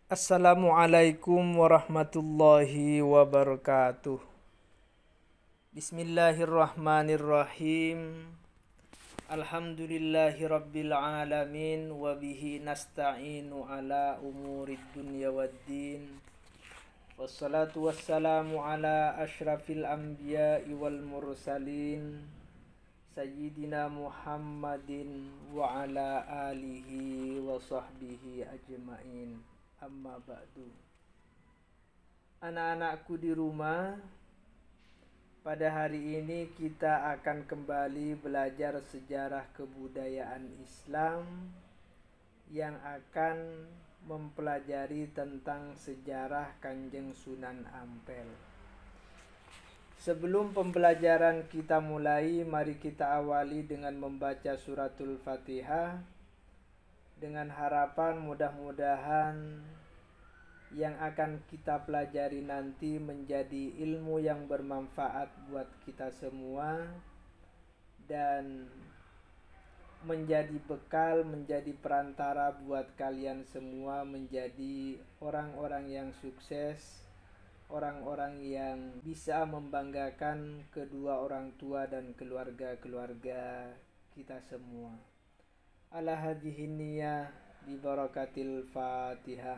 Assalamualaikum warahmatullahi wabarakatuh. Bismillahirrahmanirrahim. Alhamdulillahi rabbil alamin. Wabihi nasta'inu ala umurid dunya waddin. Wassalatu wassalamu ala ashrafil anbiya'i wal mursalin, Sayyidina Muhammadin wa ala alihi wa sahbihi ajma'in. Amma ba'du. Anak-anakku di rumah, pada hari ini kita akan kembali belajar sejarah kebudayaan Islam yang akan mempelajari tentang sejarah Kanjeng Sunan Ampel. Sebelum pembelajaran kita mulai, mari kita awali dengan membaca suratul Fatihah, dengan harapan mudah-mudahan yang akan kita pelajari nanti menjadi ilmu yang bermanfaat buat kita semua dan menjadi bekal, menjadi perantara buat kalian semua menjadi orang-orang yang sukses, orang-orang yang bisa membanggakan kedua orang tua dan keluarga-keluarga kita semua. Ala hadhihi niyyah bi barakatil Fatihah.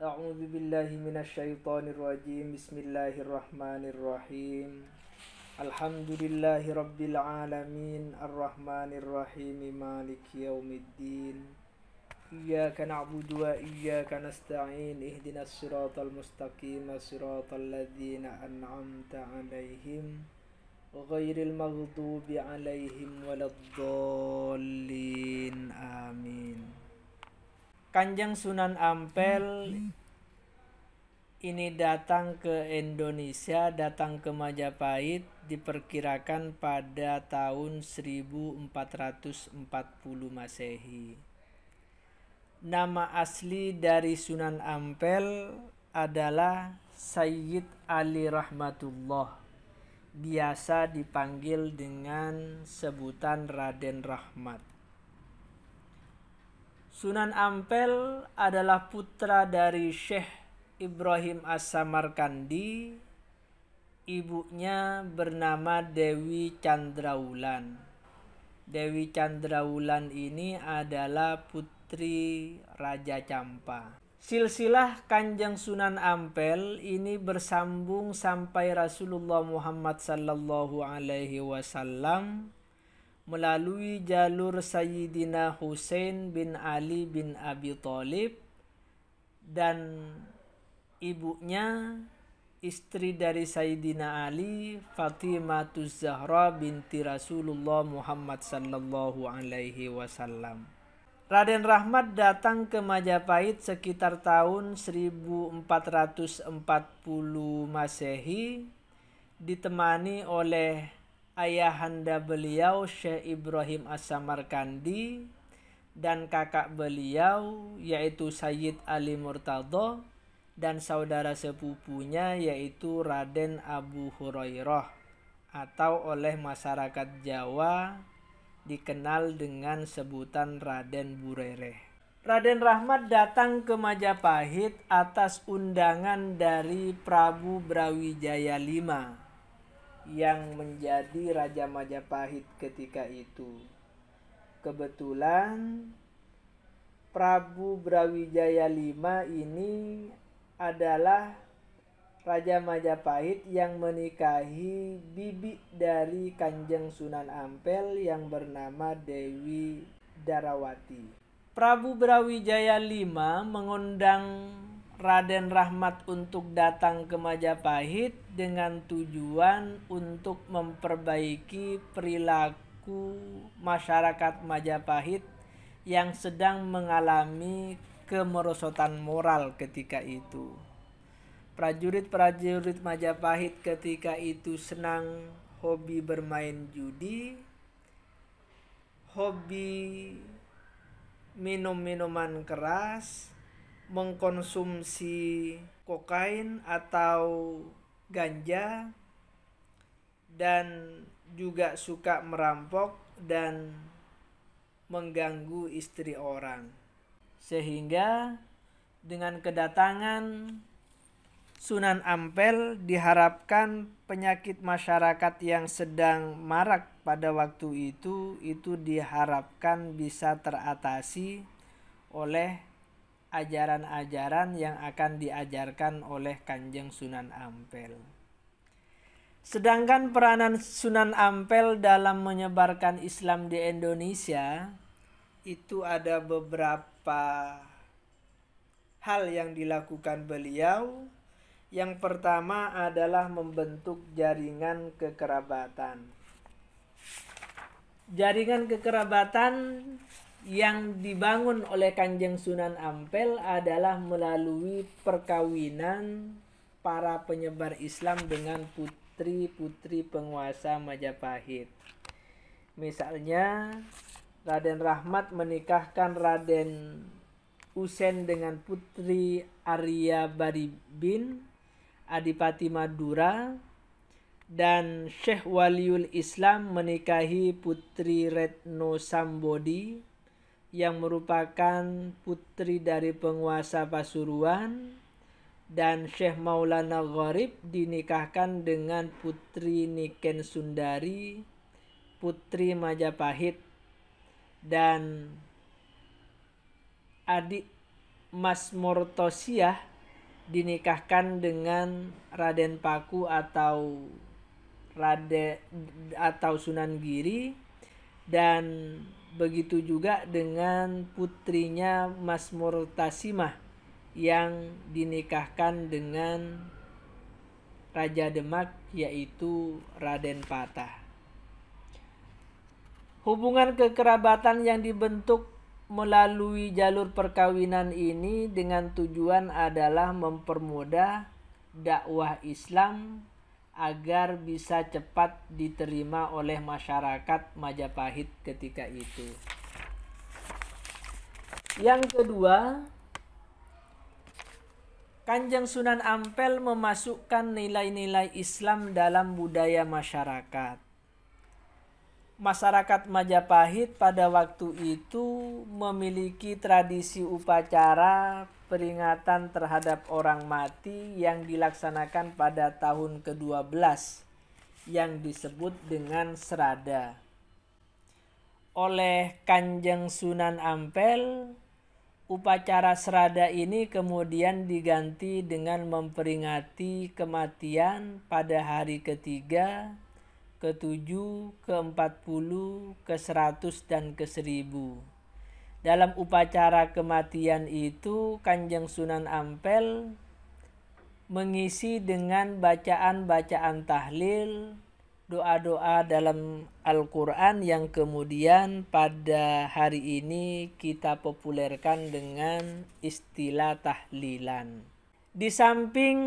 A'udzu billahi minasyaitonir rajim. Bismillahirrahmanirrahim. Alhamdulillahi rabbil alamin, arrahmanir rahim, maliki yaumiddin. Iyyaka na'budu wa iyyaka nasta'in. Ihdinas siratal mustaqim, siratal ladzina an'amta 'alaihim ghairil maghdubi 'alaihim waladdallin. Amin. Kanjeng Sunan Ampel ini datang ke Indonesia, datang ke Majapahit diperkirakan pada tahun 1440 Masehi. Nama asli dari Sunan Ampel adalah Sayyid Ali Rahmatullah. Biasa dipanggil dengan sebutan Raden Rahmat. Sunan Ampel adalah putra dari Syekh Ibrahim As-Samarkandi. Ibunya bernama Dewi Candraulan. Dewi Candraulan ini adalah putri Raja Campa. Silsilah Kanjeng Sunan Ampel ini bersambung sampai Rasulullah Muhammad sallallahu alaihi wasallam melalui jalur Sayyidina Husain bin Ali bin Abi Thalib dan ibunya istri dari Sayyidina Ali, Fatimah Zahra binti Rasulullah Muhammad sallallahu alaihi wasallam. Raden Rahmat datang ke Majapahit sekitar tahun 1440 Masehi ditemani oleh ayahanda beliau Syekh Ibrahim As-Samarkandi dan kakak beliau yaitu Sayyid Ali Murtadha dan saudara sepupunya yaitu Raden Abu Hurairah atau oleh masyarakat Jawa dikenal dengan sebutan Raden Burereh. Raden Rahmat datang ke Majapahit atas undangan dari Prabu Brawijaya V yang menjadi Raja Majapahit ketika itu. Kebetulan Prabu Brawijaya V ini adalah Raja Majapahit yang menikahi bibi dari Kanjeng Sunan Ampel yang bernama Dewi Darawati. Prabu Brawijaya V mengundang Raden Rahmat untuk datang ke Majapahit dengan tujuan untuk memperbaiki perilaku masyarakat Majapahit yang sedang mengalami kemerosotan moral ketika itu. Prajurit-prajurit Majapahit ketika itu senang hobi bermain judi, hobi minum minuman keras, mengkonsumsi kokain atau ganja, dan juga suka merampok dan mengganggu istri orang. Sehingga Dengan kedatangan Sunan Ampel diharapkan penyakit masyarakat yang sedang marak pada waktu itu diharapkan bisa teratasi oleh ajaran-ajaran yang akan diajarkan oleh Kanjeng Sunan Ampel. Sedangkan peranan Sunan Ampel dalam menyebarkan Islam di Indonesia itu ada beberapa hal yang dilakukan beliau. Yang pertama adalah membentuk jaringan kekerabatan. Jaringan kekerabatan yang dibangun oleh Kanjeng Sunan Ampel adalah melalui perkawinan para penyebar Islam dengan putri-putri penguasa Majapahit. Misalnya Raden Rahmat menikahkan Raden Usen dengan putri Arya Baribin, Adipati Madura, dan Syekh Waliul Islam menikahi putri Retno Sambodi yang merupakan putri dari penguasa Pasuruan, dan Syekh Maulana Gharib dinikahkan dengan putri Niken Sundari, putri Majapahit, dan adik Mas Mortosiah dinikahkan dengan Raden Paku atau Sunan Giri, dan begitu juga dengan putrinya Mas Murtasimah yang dinikahkan dengan Raja Demak yaitu Raden Patah. Hubungan kekerabatan yang dibentuk melalui jalur perkawinan ini dengan tujuan adalah mempermudah dakwah Islam agar bisa cepat diterima oleh masyarakat Majapahit ketika itu. Yang kedua, Kanjeng Sunan Ampel memasukkan nilai-nilai Islam dalam budaya masyarakat. Masyarakat Majapahit pada waktu itu memiliki tradisi upacara peringatan terhadap orang mati yang dilaksanakan pada tahun ke-12 yang disebut dengan Srada. Oleh Kanjeng Sunan Ampel, upacara Srada ini kemudian diganti dengan memperingati kematian pada hari ke-3, ke-7, ke-40, ke-100, dan ke-1000. Dalam upacara kematian itu, Kanjeng Sunan Ampel mengisi dengan bacaan-bacaan tahlil, doa-doa dalam Al-Quran yang kemudian pada hari ini kita populerkan dengan istilah tahlilan. Di samping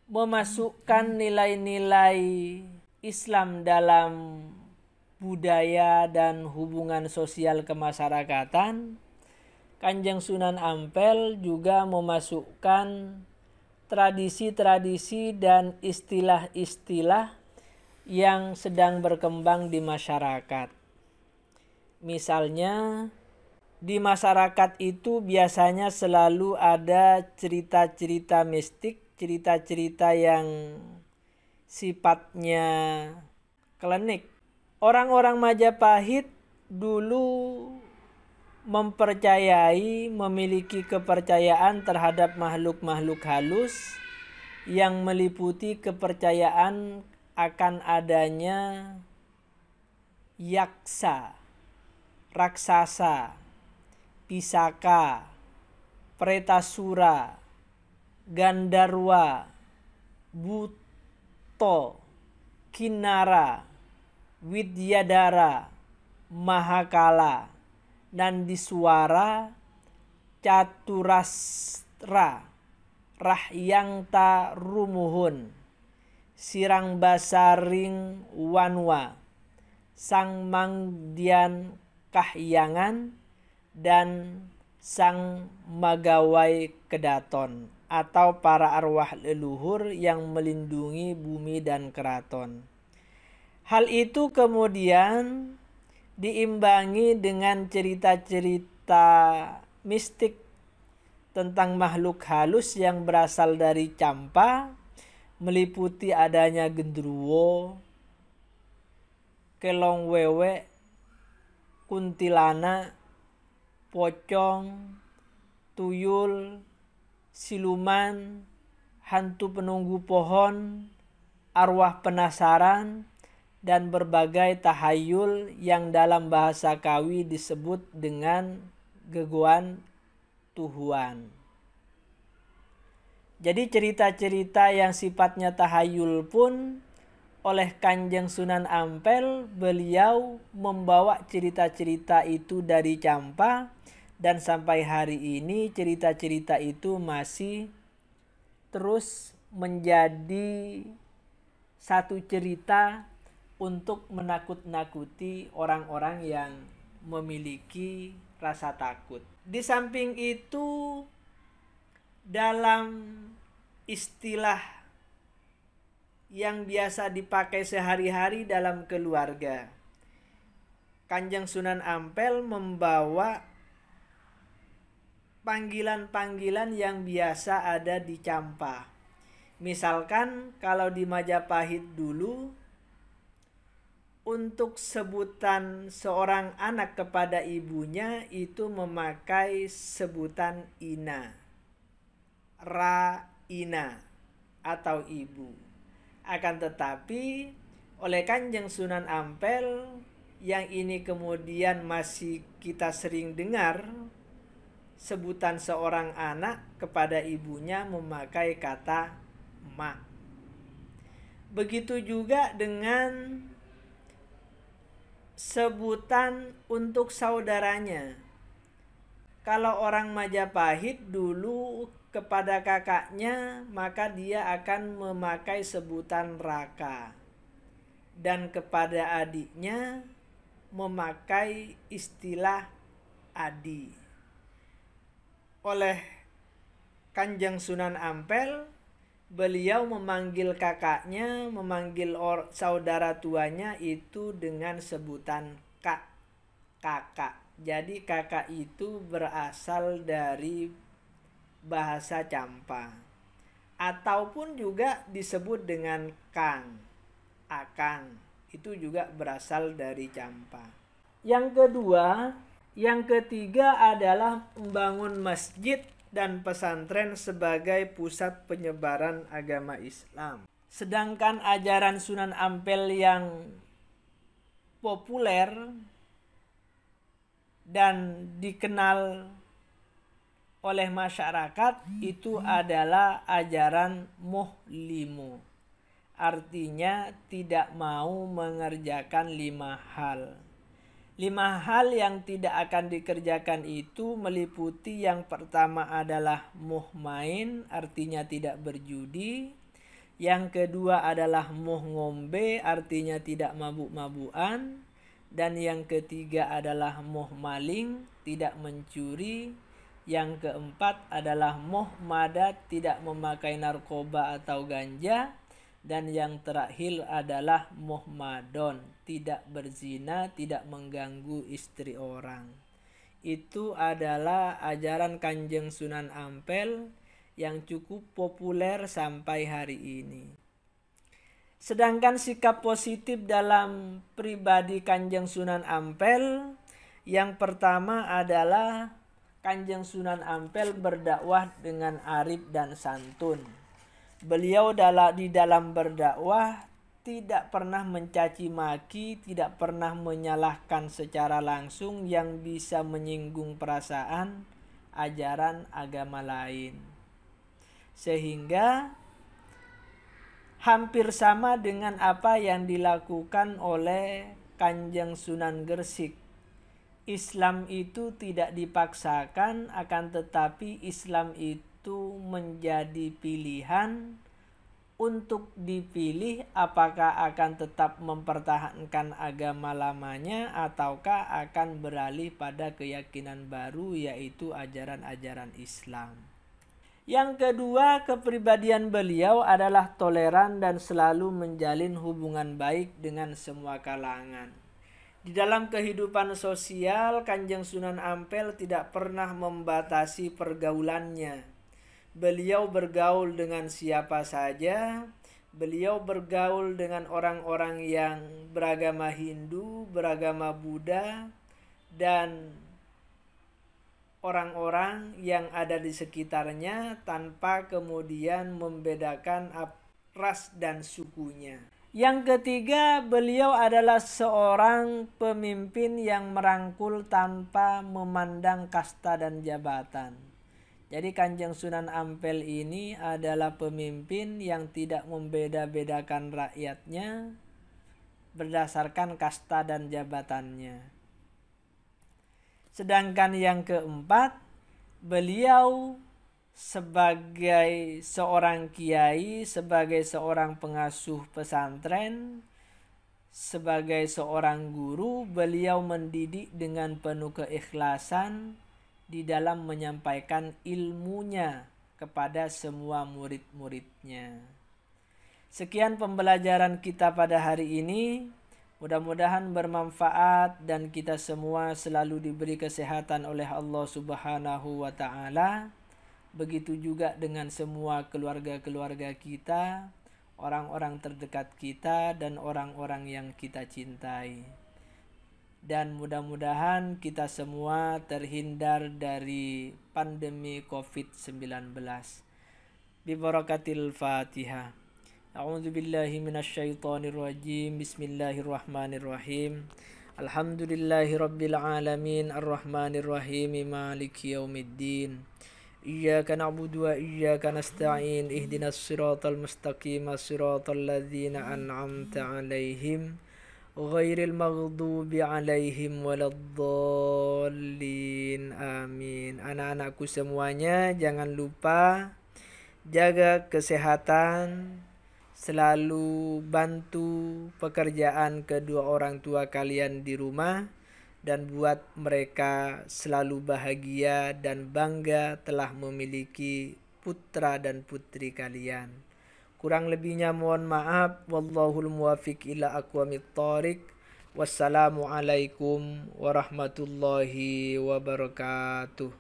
memasukkan nilai-nilai Islam dalam budaya dan hubungan sosial kemasyarakatan, Kanjeng Sunan Ampel juga memasukkan tradisi-tradisi dan istilah-istilah yang sedang berkembang di masyarakat. Misalnya, di masyarakat itu biasanya selalu ada cerita-cerita mistik, cerita-cerita yang sifatnya klinik. Orang-orang Majapahit dulu memiliki kepercayaan terhadap makhluk-makhluk halus yang meliputi kepercayaan akan adanya yaksa, raksasa, pisaka, pretasura, gandarwa, buto, kinara, widyadara, mahakala, nandiswara, caturastra, rahyangta rumuhun, sirang basaring wanwa, sang mangdian kahyangan, dan sang magawai kedaton atau para arwah leluhur yang melindungi bumi dan keraton. Hal itu kemudian diimbangi dengan cerita-cerita mistik tentang makhluk halus yang berasal dari campa, meliputi adanya gendruwo, kelong wewe, kuntilanak, pocong, tuyul, siluman, hantu penunggu pohon, arwah penasaran, dan berbagai tahayul yang dalam bahasa Kawi disebut dengan gegoan tuhuan. Jadi cerita-cerita yang sifatnya tahayul pun oleh Kanjeng Sunan Ampel, beliau membawa cerita-cerita itu dari campa, dan sampai hari ini cerita-cerita itu masih terus menjadi satu cerita untuk menakut-nakuti orang-orang yang memiliki rasa takut. Di samping itu, dalam istilah yang biasa dipakai sehari-hari dalam keluarga, Kanjeng Sunan Ampel membawa panggilan-panggilan yang biasa ada di campa. Misalkan kalau di Majapahit dulu, untuk sebutan seorang anak kepada ibunya itu memakai sebutan ina, ra-ina atau ibu. Akan tetapi oleh Kanjeng Sunan Ampel, yang ini kemudian masih kita sering dengar, sebutan seorang anak kepada ibunya memakai kata mak. Begitu juga dengan sebutan untuk saudaranya. Kalau orang Majapahit dulu kepada kakaknya, maka dia akan memakai sebutan raka, dan kepada adiknya memakai istilah adi. Oleh Kanjeng Sunan Ampel, beliau memanggil kakaknya, memanggil saudara tuanya itu dengan sebutan kak, kakak. Jadi kakak itu berasal dari bahasa campa, ataupun juga disebut dengan kang, akang. Itu juga berasal dari campa. Yang ketiga adalah membangun masjid dan pesantren sebagai pusat penyebaran agama Islam. Sedangkan ajaran Sunan Ampel yang populer dan dikenal oleh masyarakat itu adalah ajaran muhlimu. Artinya tidak mau mengerjakan 5 hal. 5 hal yang tidak akan dikerjakan itu meliputi, yang pertama adalah muhmain, artinya tidak berjudi. Yang kedua adalah muh ngombe, artinya tidak mabuk-mabukan. Dan yang ketiga adalah muh maling, tidak mencuri. Yang keempat adalah muh madat, tidak memakai narkoba atau ganja. Dan yang terakhir adalah muhmadon, tidak berzina, tidak mengganggu istri orang. Itu adalah ajaran Kanjeng Sunan Ampel yang cukup populer sampai hari ini. Sedangkan sikap positif dalam pribadi Kanjeng Sunan Ampel, yang pertama adalah Kanjeng Sunan Ampel berdakwah dengan arif dan santun. Beliau di dalam berdakwah tidak pernah mencaci maki, tidak pernah menyalahkan secara langsung yang bisa menyinggung perasaan ajaran agama lain. Sehingga hampir sama dengan apa yang dilakukan oleh Kanjeng Sunan Gresik. Islam itu tidak dipaksakan, akan tetapi Islam itu menjadi pilihan untuk dipilih apakah akan tetap mempertahankan agama lamanya ataukah akan beralih pada keyakinan baru, yaitu ajaran-ajaran Islam. Yang kedua, kepribadian beliau adalah toleran dan selalu menjalin hubungan baik dengan semua kalangan. Di dalam kehidupan sosial, Kanjeng Sunan Ampel tidak pernah membatasi pergaulannya. Beliau bergaul dengan siapa saja. Beliau bergaul dengan orang-orang yang beragama Hindu, beragama Buddha, dan orang-orang yang ada di sekitarnya tanpa kemudian membedakan ras dan sukunya. Yang ketiga, beliau adalah seorang pemimpin yang merangkul tanpa memandang kasta dan jabatan. Jadi Kanjeng Sunan Ampel ini adalah pemimpin yang tidak membeda-bedakan rakyatnya berdasarkan kasta dan jabatannya. Sedangkan yang keempat, beliau sebagai seorang kiai, sebagai seorang pengasuh pesantren, sebagai seorang guru, beliau mendidik dengan penuh keikhlasan di dalam menyampaikan ilmunya kepada semua murid-muridnya. Sekian pembelajaran kita pada hari ini. Mudah-mudahan bermanfaat dan kita semua selalu diberi kesehatan oleh Allah Subhanahu wa Ta'ala. Begitu juga dengan semua keluarga-keluarga kita, orang-orang terdekat kita, dan orang-orang yang kita cintai. Dan mudah-mudahan kita semua terhindar dari pandemi COVID-19. Bibarakatil Fatihah. A'udzu billahi minasyaitonir rajim. Bismillahirrahmanirrahim. Alhamdulillahi rabbil alamin arrahmanir rahim maliki yaumiddin. Iyyaka na'budu wa iyyaka nasta'in. Ihdinas siratal mustaqim, siratal ladzina an'amta 'alaihim ghairil maghdubi 'alaihim waladdallin. Amin. Anak-anakku semuanya, jangan lupa jaga kesehatan, selalu bantu pekerjaan kedua orang tua kalian di rumah, dan buat mereka selalu bahagia dan bangga telah memiliki putra dan putri kalian. Kurang lebihnya mohon maaf. Wallahul muwaffiq ila aqwamit thoriq. Wassalamualaikum warahmatullahi wabarakatuh.